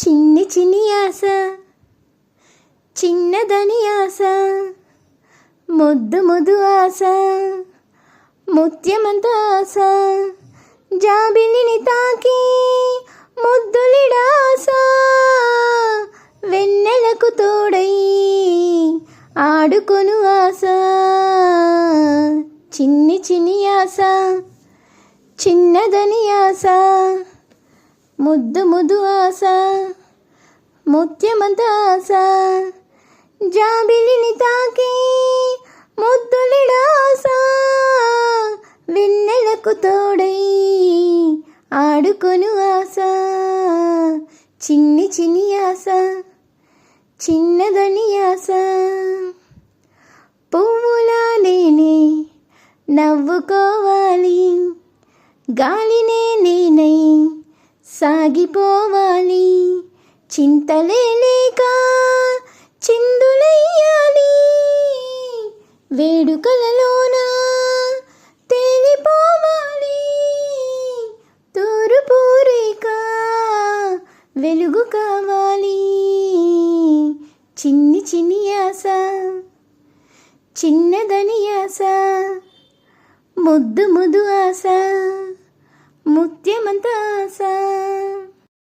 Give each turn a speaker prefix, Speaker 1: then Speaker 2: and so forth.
Speaker 1: చిన్ని చిన్ని ఆశ చిన్నదని ఆశ ముద్దు ముద్దు ఆశ ముత్యమంత ఆశ జాబిలిని తాకి ముద్దులిడాస వెన్నెలకు తోడై ఆడుకొను ఆశ చిన్ని చిన్ని ఆశ చిన్నదని ఆశ ముద్దు ముద్దు ఆశ ముత్యమంత ఆశ జాబిలిని తాకి ముద్దులిడాస వెన్నెలకు తోడై ఆడుకొను ఆశ చిన్ని చిన్ని ఆశ చిన్నదని ఆశ పువ్వులా నేనే నవ్వుకోవాలి గాలినే నేనై సాగిపోవాలి చింతలే లేక చిందులెయ్యాలి వేడుకలలోన తేలిపోవాలి తూర్పు రేఖ వెలుగు కావాలి చిన్ని చిన్ని ఆశ చిన్నదని ఆశ ముద్దు ముద్దు ఆశ ముత్యమంత ఆశ